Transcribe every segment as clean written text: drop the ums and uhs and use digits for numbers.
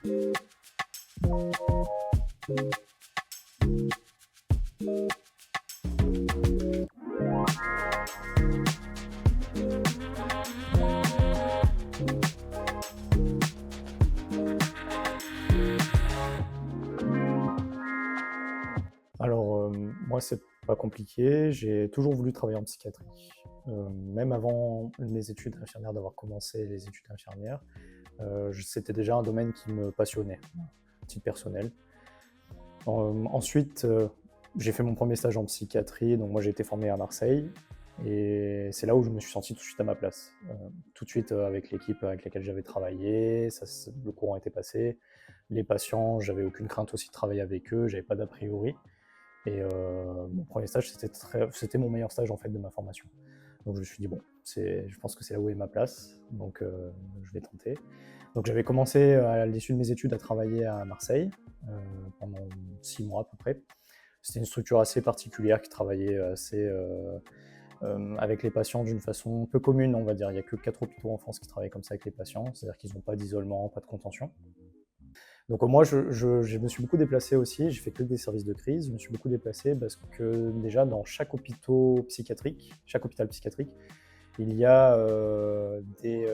Alors, moi, c'est pas compliqué. J'ai toujours voulu travailler en psychiatrie. Même avant mes études d'infirmière, d'avoir commencé les études d'infirmière, c'était déjà un domaine qui me passionnait, à titre personnel. Ensuite, j'ai fait mon premier stage en psychiatrie, donc moi j'ai été formé à Marseille, et c'est là où je me suis senti tout de suite à ma place. Tout de suite avec l'équipe avec laquelle j'avais travaillé, le courant était passé. Les patients, j'avais aucune crainte aussi de travailler avec eux, j'avais pas d'a priori. Et mon premier stage, c'était mon meilleur stage en fait de ma formation. Donc je me suis dit, bon, je pense que c'est là où est ma place, donc je vais tenter. Donc j'avais commencé à l'issue de mes études à travailler à Marseille pendant 6 mois à peu près. C'était une structure assez particulière qui travaillait avec les patients d'une façon peu commune, on va dire. Il n'y a que 4 hôpitaux en France qui travaillent comme ça avec les patients, c'est-à-dire qu'ils n'ont pas d'isolement, pas de contention. Donc moi, je me suis beaucoup déplacé aussi, j'ai fait que des services de crise, je me suis beaucoup déplacé parce que déjà dans chaque hôpital psychiatrique, il y a des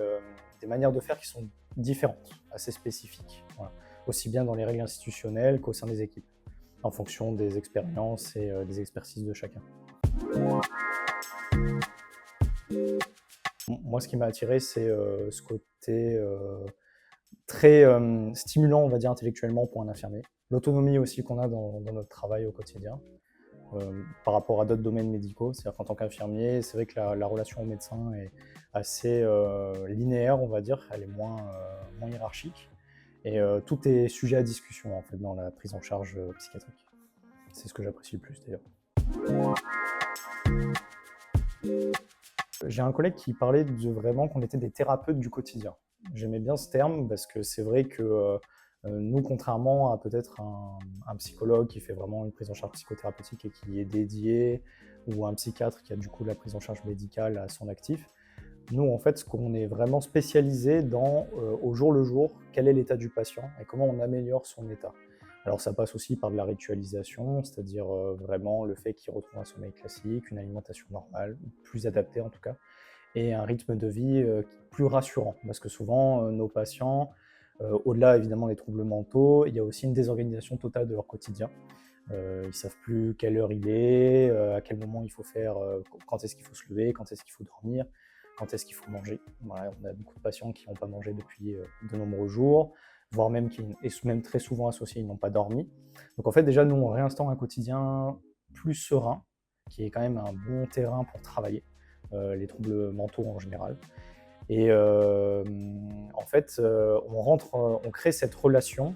manières de faire qui sont différentes, assez spécifiques, voilà. Aussi bien dans les règles institutionnelles qu'au sein des équipes, en fonction des expériences et des expertises de chacun. Moi, ce qui m'a attiré, c'est ce côté très stimulant, on va dire, intellectuellement pour un infirmier. L'autonomie aussi qu'on a dans notre travail au quotidien, par rapport à d'autres domaines médicaux. C'est-à-dire qu'en tant qu'infirmier, c'est vrai que la relation au médecin est assez linéaire, on va dire. Elle est moins hiérarchique. Et tout est sujet à discussion, en fait, dans la prise en charge psychiatrique. C'est ce que j'apprécie le plus, d'ailleurs. J'ai un collègue qui parlait de vraiment qu'on était des thérapeutes du quotidien. J'aimais bien ce terme parce que c'est vrai que nous, contrairement à peut-être un psychologue qui fait vraiment une prise en charge psychothérapeutique et qui est dédié, ou un psychiatre qui a du coup la prise en charge médicale à son actif, nous, en fait, ce qu'on est vraiment spécialisé dans, au jour le jour, quel est l'état du patient et comment on améliore son état. Alors ça passe aussi par de la ritualisation, c'est-à-dire vraiment le fait qu'il retrouve un sommeil classique, une alimentation normale, plus adaptée en tout cas, et un rythme de vie plus rassurant. Parce que souvent, nos patients, au-delà évidemment des troubles mentaux, il y a aussi une désorganisation totale de leur quotidien. Ils ne savent plus quelle heure il est, à quel moment il faut faire, quand est-ce qu'il faut se lever, quand est-ce qu'il faut dormir, quand est-ce qu'il faut manger. Voilà, on a beaucoup de patients qui n'ont pas mangé depuis de nombreux jours, voire même même très souvent associés, ils n'ont pas dormi. Donc en fait, déjà, nous, on réinstaure un quotidien plus serein, qui est quand même un bon terrain pour travailler, les troubles mentaux en général. Et en fait, on crée cette relation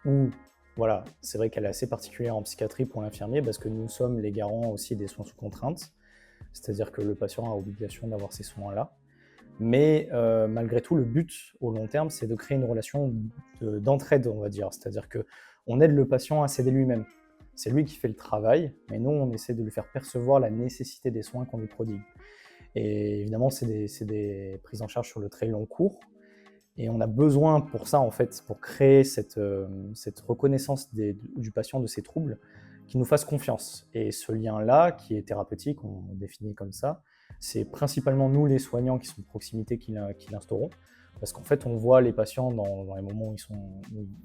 où, voilà, c'est vrai qu'elle est assez particulière en psychiatrie pour l'infirmier parce que nous sommes les garants aussi des soins sous contrainte, c'est-à-dire que le patient a obligation d'avoir ces soins-là. Mais malgré tout, le but au long terme, c'est de créer une relation d'entraide, on va dire. C'est-à-dire qu'on aide le patient à s'aider lui-même. C'est lui qui fait le travail, mais nous, on essaie de lui faire percevoir la nécessité des soins qu'on lui prodigue. Et évidemment, c'est des prises en charge sur le très long cours. Et on a besoin pour ça, en fait, pour créer cette reconnaissance du patient de ses troubles, qu'il nous fasse confiance. Et ce lien-là, qui est thérapeutique, on définit comme ça, c'est principalement nous, les soignants, qui sont de proximité, qui l'instaurons. Parce qu'en fait, on voit les patients dans les moments où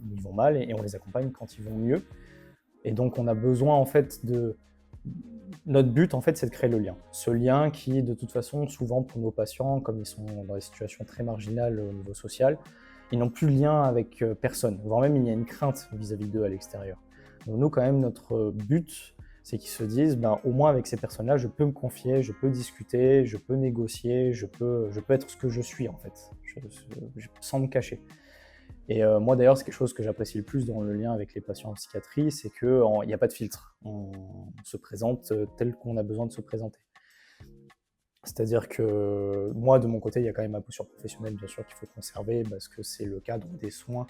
ils vont mal et on les accompagne quand ils vont mieux. Et donc, on a besoin, en fait, notre but, en fait, c'est de créer le lien. Ce lien qui, de toute façon, souvent pour nos patients, comme ils sont dans des situations très marginales au niveau social, ils n'ont plus de lien avec personne, voire même il y a une crainte vis-à-vis d'eux à l'extérieur. Donc nous, quand même, notre but, c'est qu'ils se disent, ben, au moins avec ces personnes-là, je peux me confier, je peux discuter, je peux négocier, je peux être ce que je suis, en fait, sans me cacher. Et moi d'ailleurs, c'est quelque chose que j'apprécie le plus dans le lien avec les patients en psychiatrie, c'est qu'il n'y a pas de filtre. On se présente tel qu'on a besoin de se présenter. C'est-à-dire que moi, de mon côté, il y a quand même ma posture professionnelle, bien sûr, qu'il faut conserver parce que c'est le cadre des soins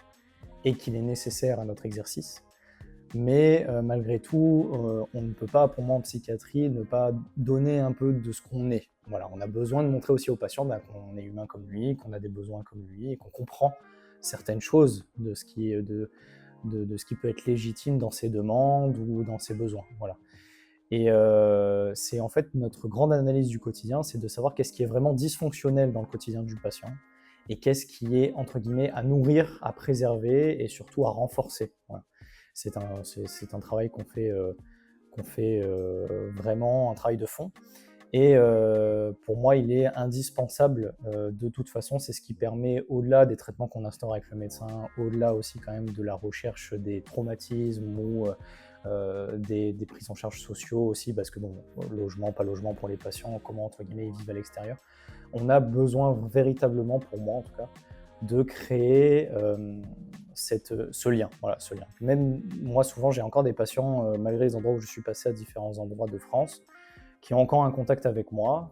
et qu'il est nécessaire à notre exercice. Mais malgré tout, on ne peut pas, pour moi en psychiatrie, ne pas donner un peu de ce qu'on est. Voilà, on a besoin de montrer aussi au patient qu'on est humain comme lui, qu'on a des besoins comme lui et qu'on comprend certaines choses de ce qui peut être légitime dans ses demandes ou dans ses besoins. Voilà. Et c'est en fait notre grande analyse du quotidien, c'est de savoir qu'est-ce qui est vraiment dysfonctionnel dans le quotidien du patient et qu'est-ce qui est, entre guillemets, à nourrir, à préserver et surtout à renforcer. Voilà. C'est un travail qu'on fait vraiment, un travail de fond. Et pour moi, il est indispensable de toute façon. C'est ce qui permet, au-delà des traitements qu'on instaure avec le médecin, au-delà aussi quand même de la recherche des traumatismes ou des prises en charge sociaux aussi, parce que bon, logement, pas logement pour les patients, comment entre guillemets ils vivent à l'extérieur. On a besoin véritablement, pour moi en tout cas, de créer ce lien. Voilà, ce lien. Même moi, souvent, j'ai encore des patients, malgré les endroits où je suis passé à différents endroits de France, qui ont encore un contact avec moi,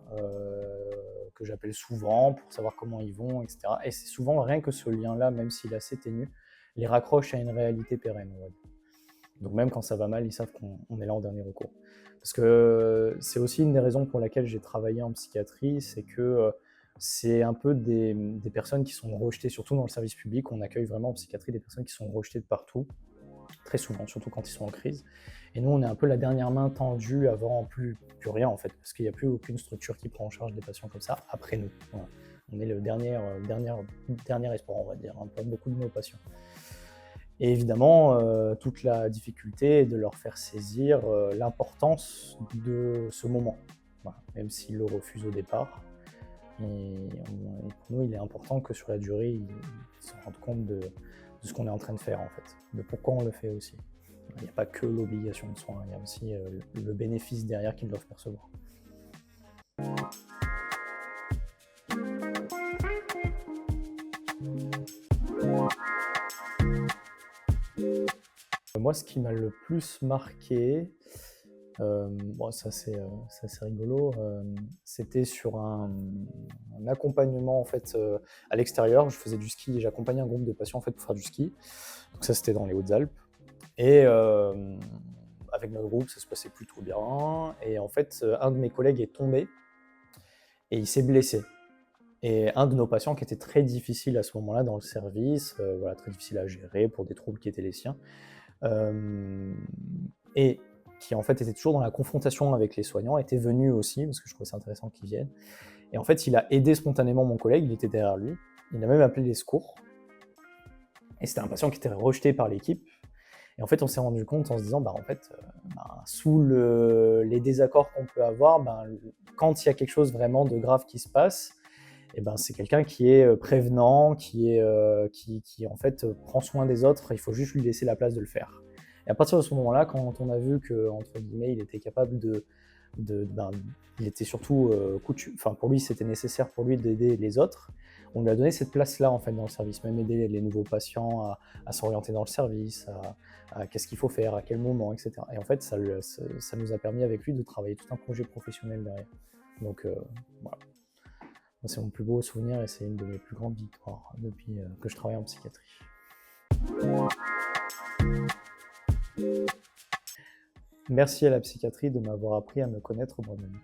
que j'appelle souvent pour savoir comment ils vont, etc. Et c'est souvent rien que ce lien-là, même s'il est assez ténu, les raccroche à une réalité pérenne. Ouais. Donc même quand ça va mal, ils savent qu'on est là en dernier recours. Parce que c'est aussi une des raisons pour laquelle j'ai travaillé en psychiatrie, c'est que c'est un peu des personnes qui sont rejetées, surtout dans le service public. On accueille vraiment en psychiatrie des personnes qui sont rejetées de partout, très souvent, surtout quand ils sont en crise. Et nous, on est un peu la dernière main tendue avant plus rien, en fait, parce qu'il n'y a plus aucune structure qui prend en charge des patients comme ça après nous. Voilà. On est le dernier espoir, on va dire, hein, pour beaucoup de nos patients. Et évidemment, toute la difficulté est de leur faire saisir l'importance de ce moment, voilà, même s'ils le refusent au départ. Et pour nous, il est important que sur la durée, ils se rendent compte de ce qu'on est en train de faire, en fait, de pourquoi on le fait aussi. Il n'y a pas que l'obligation de soins, il y a aussi le bénéfice derrière qu'ils doivent percevoir. Moi, ce qui m'a le plus marqué, bon, ça c'est rigolo, c'était sur un accompagnement en fait, à l'extérieur. Je faisais du ski et j'accompagnais un groupe de patients en fait, pour faire du ski. Donc ça, c'était dans les Hautes-Alpes. Et avec notre groupe, ça se passait plutôt bien. Et en fait, un de mes collègues est tombé et il s'est blessé. Et un de nos patients qui était très difficile à ce moment-là dans le service, voilà, très difficile à gérer pour des troubles qui étaient les siens, et qui en fait était toujours dans la confrontation avec les soignants, était venu aussi, parce que je trouvais ça intéressant qu'il vienne. Et en fait, il a aidé spontanément mon collègue, il était derrière lui, il a même appelé les secours. Et c'était un patient qui était rejeté par l'équipe. Et en fait, on s'est rendu compte en se disant, en fait, sous les désaccords qu'on peut avoir, quand il y a quelque chose vraiment de grave qui se passe, c'est quelqu'un qui est prévenant, qui en fait prend soin des autres, il faut juste lui laisser la place de le faire. Et à partir de ce moment-là, quand on a vu que, entre guillemets, il était capable il était surtout pour lui, c'était nécessaire pour lui d'aider les autres. On lui a donné cette place-là en fait dans le service, même aider les nouveaux patients à s'orienter dans le service, à qu'est-ce qu'il faut faire, à quel moment, etc. Et en fait, ça nous a permis avec lui de travailler tout un projet professionnel derrière. Donc voilà. C'est mon plus beau souvenir et c'est une de mes plus grandes victoires depuis que je travaille en psychiatrie. Merci à la psychiatrie de m'avoir appris à me connaître moi-même.